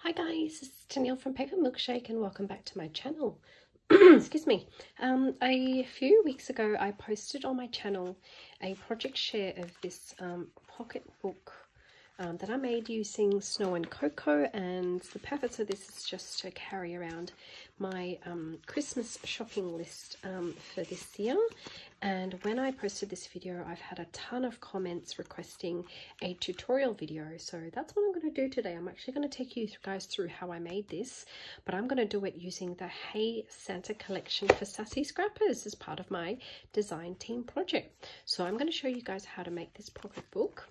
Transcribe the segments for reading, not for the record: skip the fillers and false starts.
Hi guys, it's Danielle from Paper Milkshake and welcome back to my channel. Excuse me. A few weeks ago I posted on my channel a project share of this pocket book that I made using Snow and Cocoa, and the purpose of this is just to carry around my Christmas shopping list for this year. And when I posted this video, I've had a ton of comments requesting a tutorial video, so that's what I'm going to do today. I'm actually going to take you guys through how I made this, but I'm going to do it using the Hey Santa collection for Sassy Scrappers as part of my design team project. So I'm going to show you guys how to make this pocket book.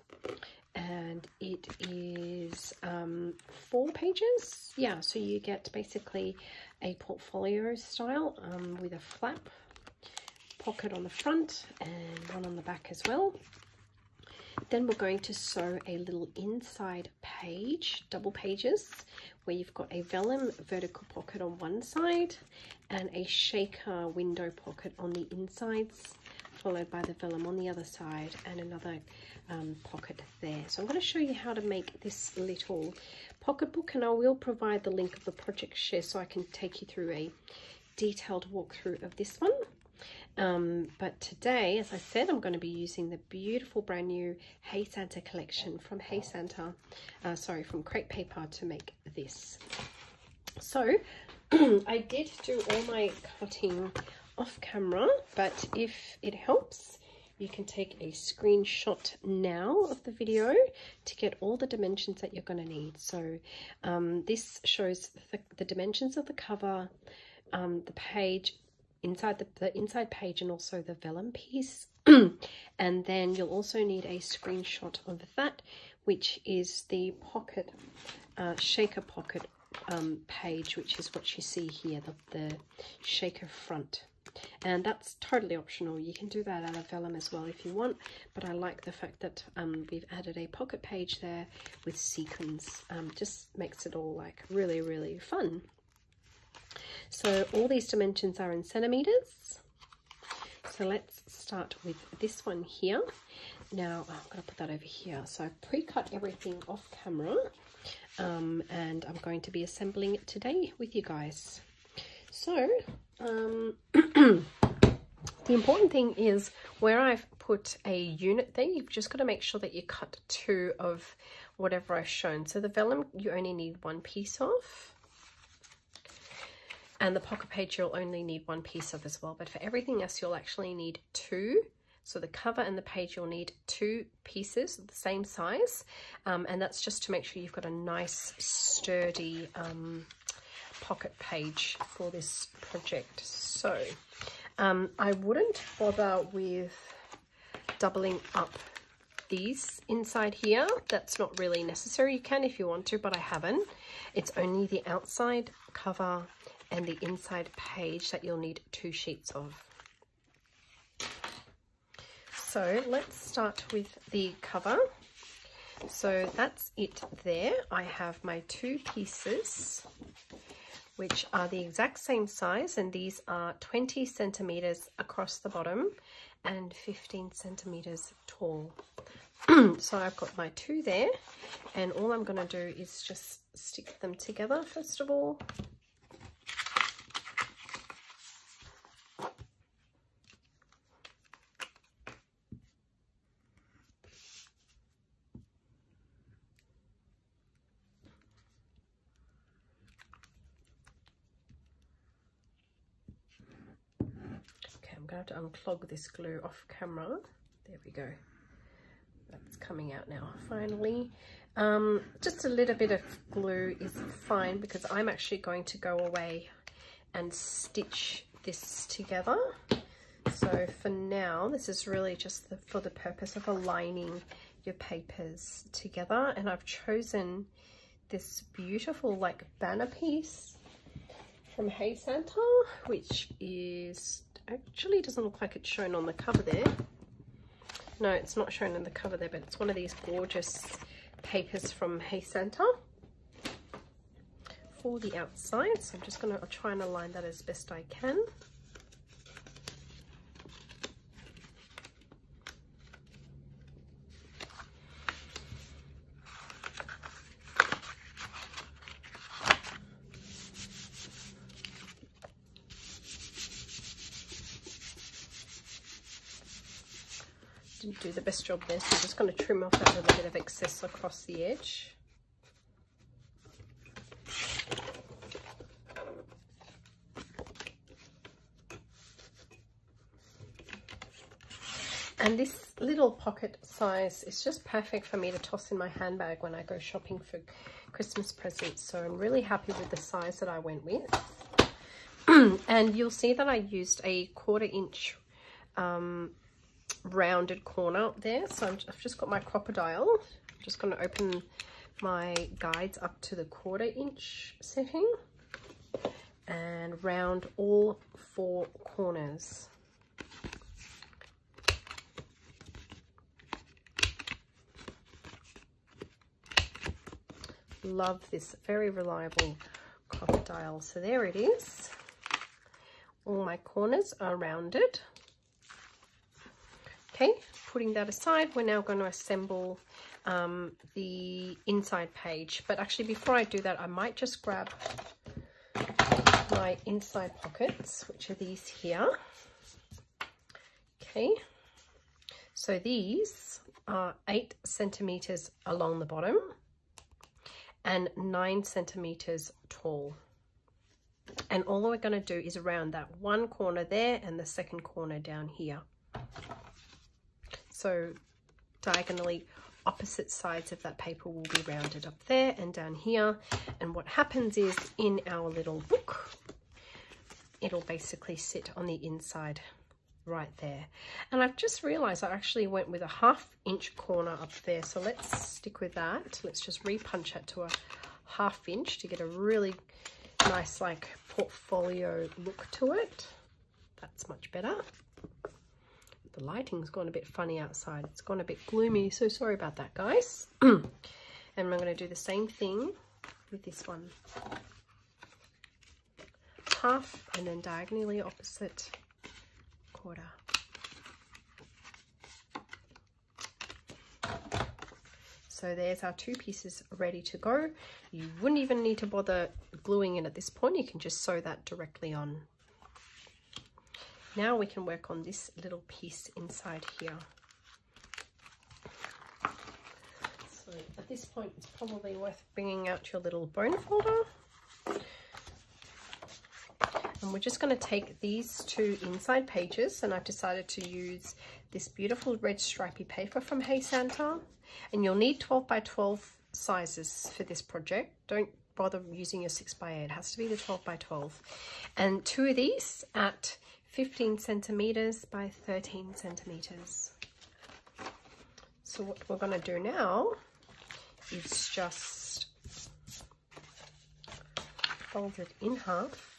And it is 4 pages. Yeah, so you get basically a portfolio style with a flap, pocket on the front and one on the back as well. Then we're going to sew a little inside page, double pages, where you've got a vellum vertical pocket on one side and a shaker window pocket on the insides, followed by the vellum on the other side and another pocket there. So I'm going to show you how to make this little pocket book, and I will provide the link of the project share so I can take you through a detailed walkthrough of this one. But today, as I said, I'm going to be using the beautiful brand new Hey Santa collection from Hey Santa, from Crate Paper to make this. So I did do all my cutting off camera, but if it helps, you can take a screenshot now of the video to get all the dimensions that you're going to need. So this shows the dimensions of the cover, the page, inside the inside page, and also the vellum piece. And then you'll also need a screenshot of that, which is the pocket, shaker pocket page, which is what you see here, the shaker front. And that's totally optional. You can do that out of vellum as well if you want, but I like the fact that we've added a pocket page there with sequins. Just makes it all like really, really fun. So all these dimensions are in centimeters. So let's start with this one here. Now I'm going to put that over here. So I've pre-cut everything off camera, and I'm going to be assembling it today with you guys. So the important thing is where I've put a unit there, you've just got to make sure that you cut 2 of whatever I've shown. So the vellum you only need 1 piece of, and the pocket page you'll only need 1 piece of as well. But for everything else you'll actually need 2. So the cover and the page you'll need 2 pieces of the same size, and that's just to make sure you've got a nice sturdy pocket page for this project. So I wouldn't bother with doubling up these inside here. That's not really necessary. You can if you want to, but I haven't. It's only the outside cover and the inside page that you'll need 2 sheets of. So let's start with the cover. So that's it there. I have my 2 pieces, which are the exact same size, and these are 20 centimeters across the bottom and 15 centimeters tall. So I've got my 2 there, and all I'm going to do is just stick them together first of all. I'm going to have to unclog this glue off camera. There we go. That's coming out now finally. Just a little bit of glue is fine because I'm actually going to go away and stitch this together. So for now, this is really just for the purpose of aligning your papers together. And I've chosen this beautiful like banner piece from Hey Santa, which is actually doesn't look like it's shown on the cover there. No, it's not shown in the cover there, but it's one of these gorgeous papers from Hey Santa for the outside. So I'm just going to try and align that as best I can. didn't do the best job there, so I'm just going to trim off that little bit of excess across the edge. And this little pocket size is just perfect for me to toss in my handbag when I go shopping for Christmas presents. So I'm really happy with the size that I went with. And you'll see that I used a 1/4 inch rounded corner there. So I've just got my crocodile. I'm just going to open my guides up to the 1/4 inch setting and round all 4 corners. Love this, very reliable crocodile. So there it is. All my corners are rounded. Okay, putting that aside, we're now going to assemble the inside page. But actually, before I do that, I might just grab my inside pockets, which are these here. Okay, so these are 8 centimeters along the bottom and 9 centimeters tall. And all we're going to do is round that one corner there and the second corner down here. So diagonally opposite sides of that paper will be rounded up there and down here. And what happens is in our little book, it'll basically sit on the inside right there. And I've just realized I actually went with a 1/2 inch corner up there, so let's stick with that. Let's just repunch it to a 1/2 inch to get a really nice like portfolio look to it. That's much better. The lighting's gone a bit funny outside. It's gone a bit gloomy, so sorry about that, guys. And I'm going to do the same thing with this one. 1/2 and then diagonally opposite 1/4. So there's our 2 pieces ready to go. You wouldn't even need to bother gluing it at this point. You can just sew that directly on. Now we can work on this little piece inside here. So at this point, it's probably worth bringing out your little bone folder. And we're just going to take these 2 inside pages, and I've decided to use this beautiful red stripy paper from Hey Santa. And you'll need 12 by 12 sizes for this project. Don't bother using your 6 by 8. It has to be the 12 by 12. And 2 of these at 15 centimeters by 13 centimeters. So what we're going to do now is just fold it in half.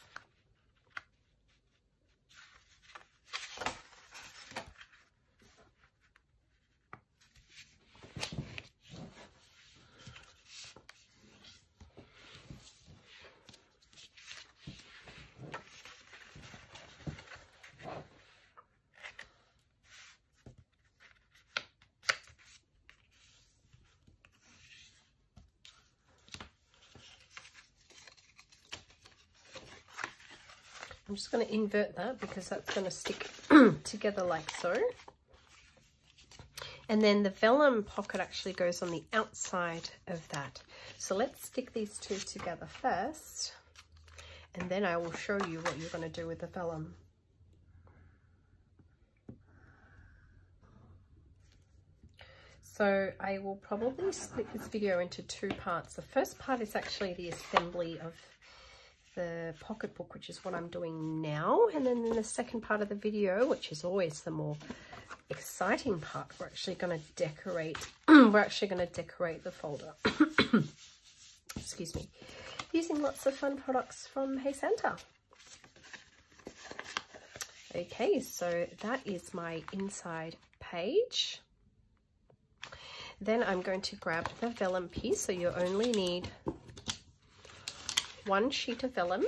I'm just going to invert that because that's going to stick together like so. And then the vellum pocket actually goes on the outside of that. So let's stick these 2 together first, and then I will show you what you're going to do with the vellum. So I will probably split this video into 2 parts. The first part is actually the assembly of the pocketbook, which is what I'm doing now, and then in the second part of the video, which is always the more exciting part, we're actually going to decorate the folder excuse me, using lots of fun products from Hey Santa. Okay, so that is my inside page. Then I'm going to grab the vellum piece. So you only need 1 sheet of vellum,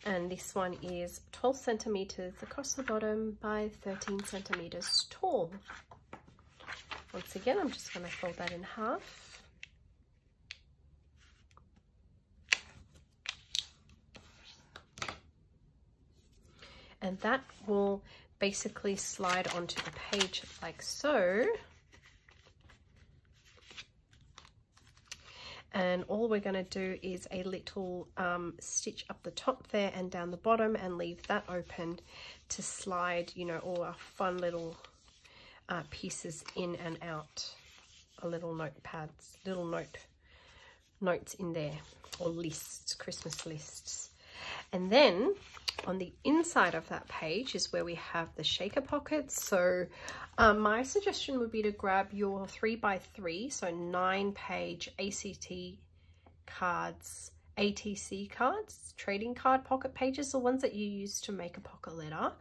and this one is 12 centimeters across the bottom by 13 centimeters tall. Once again, I'm just going to fold that in half. And that will basically slide onto the page like so. And all we're going to do is a little stitch up the top there and down the bottom, and leave that open to slide, you know, all our fun little pieces in and out. Our little notepads, little notes in there, or lists, Christmas lists. And then on the inside of that page is where we have the shaker pockets. So my suggestion would be to grab your 3x3, so 9-page ATC cards, trading card pocket pages, the ones that you use to make a pocket letter,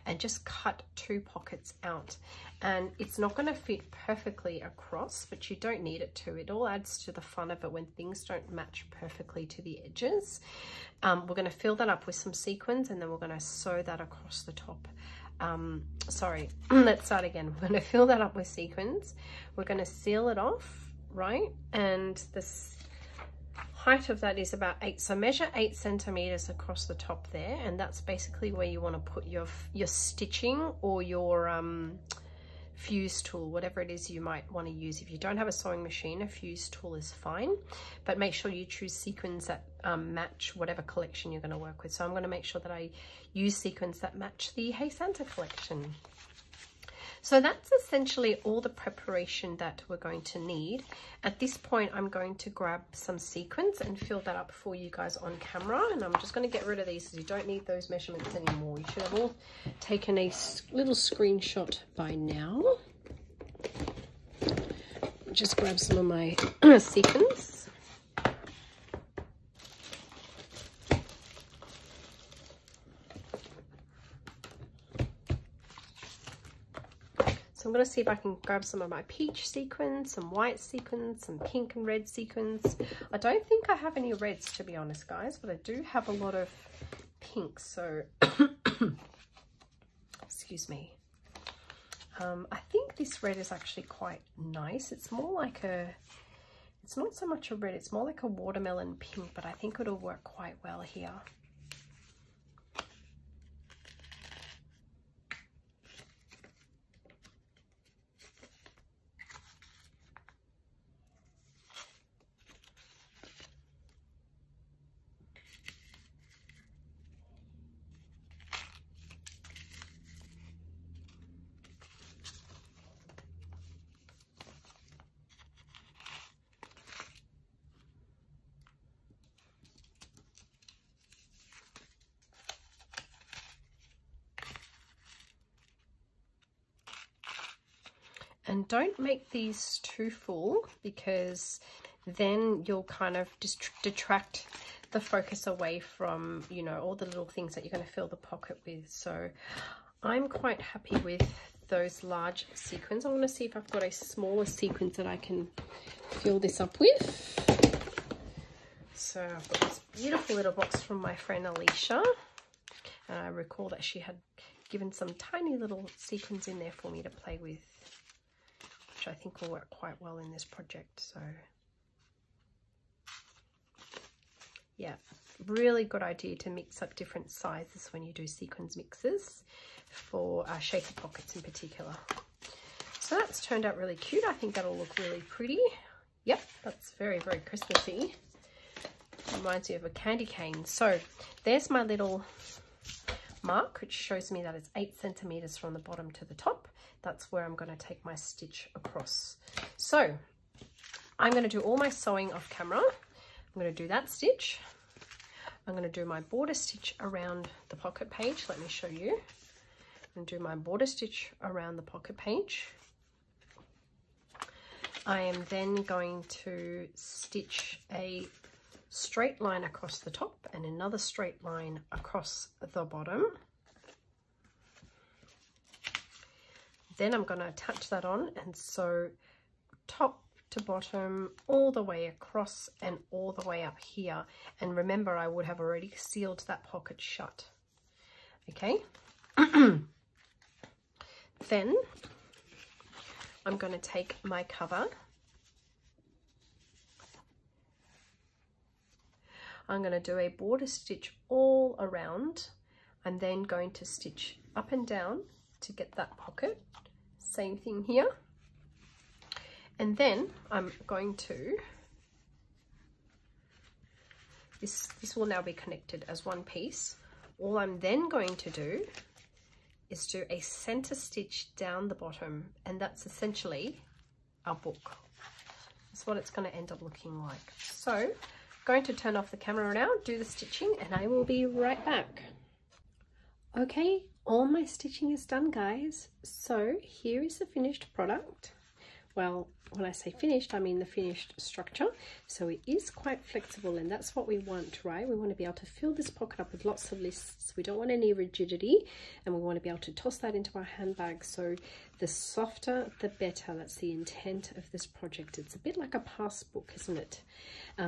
and just cut 2 pockets out. And it's not going to fit perfectly across, but you don't need it to. It all adds to the fun of it when things don't match perfectly to the edges. We're going to fill that up with some sequins, and then we're going to sew that across the top. Sorry, let's start again. We're going to fill that up with sequins. We're going to seal it off, right? And this height of that is about 8, so measure 8 centimeters across the top there, and that's basically where you want to put your stitching or your fuse tool, whatever it is you might want to use. If you don't have a sewing machine, a fuse tool is fine, but make sure you choose sequins that match whatever collection you're going to work with. So I'm going to make sure that I use sequins that match the Hey Santa collection. So that's essentially all the preparation that we're going to need. At this point, I'm going to grab some sequins and fill that up for you guys on camera. And I'm just going to get rid of these because you don't need those measurements anymore. You should have all taken a little screenshot by now. Just grab some of my sequins. So I'm going to see if I can grab some of my peach sequins, some white sequins, some pink and red sequins. I don't think I have any reds, to be honest, guys, but I do have a lot of pinks. So, excuse me. I think this red is actually quite nice. It's more like it's not so much a red, it's more like a watermelon pink, but I think it'll work quite well here. And don't make these too full, because then you'll kind of just detract the focus away from, you know, all the little things that you're going to fill the pocket with. So I'm quite happy with those large sequins. I'm going to see if I've got a smaller sequins that I can fill this up with. So I've got this beautiful little box from my friend Alicia. I recall that she had given some tiny little sequins in there for me to play with, which I think will work quite well in this project. So yeah, really good idea to mix up different sizes when you do sequins mixes for shaker pockets in particular. So that's turned out really cute. I think that'll look really pretty. Yep, that's very, very Christmassy. Reminds me of a candy cane. So there's my little mark, which shows me that it's 8 centimeters from the bottom to the top. That's where I'm going to take my stitch across. So I'm going to do all my sewing off camera. I'm going to do that stitch. I'm going to do my border stitch around the pocket page. Let me show you. I'm going to do my border stitch around the pocket page. I am then going to stitch a straight line across the top and another straight line across the bottom. Then I'm going to attach that on and sew top to bottom all the way across and all the way up here. And remember, I would have already sealed that pocket shut. Okay. Then I'm going to take my cover. I'm going to do a border stitch all around. I'm then going to stitch up and down to get that pocket. Same thing here. And then I'm going to, this will now be connected as one piece. All I'm then going to do is do a center stitch down the bottom, and that's essentially our book. That's what it's going to end up looking like. So I'm going to turn off the camera now, do the stitching, and I will be right back. Okay, all my stitching is done, guys. So here is the finished product. Well, when I say finished, I mean the finished structure. So it is quite flexible, and that's what we want, right? We want to be able to fill this pocket up with lots of lists. We don't want any rigidity, and we want to be able to toss that into our handbag. So the softer, the better. That's the intent of this project. It's a bit like a passbook, isn't it?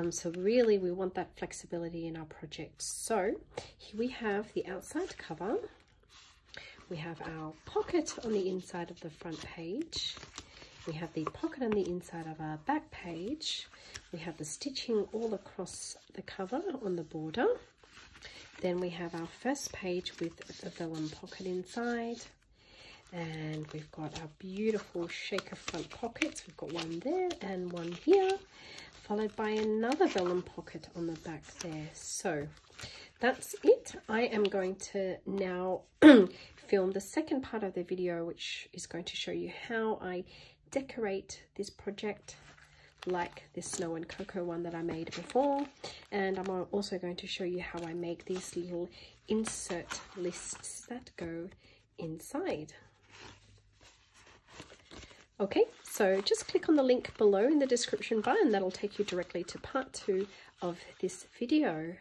So really, we want that flexibility in our project. So here we have the outside cover. We have our pocket on the inside of the front page. We have the pocket on the inside of our back page. We have the stitching all across the cover on the border. Then we have our first page with the vellum pocket inside. And we've got our beautiful shaker front pockets. We've got one there and one here, followed by another vellum pocket on the back there. So that's it. I am going to now film the second part of the video, which is going to show you how I decorate this project like this Snow and Cocoa one that I made before. And I'm also going to show you how I make these little insert lists that go inside. Okay, so just click on the link below in the description bar, and that'll take you directly to part 2 of this video.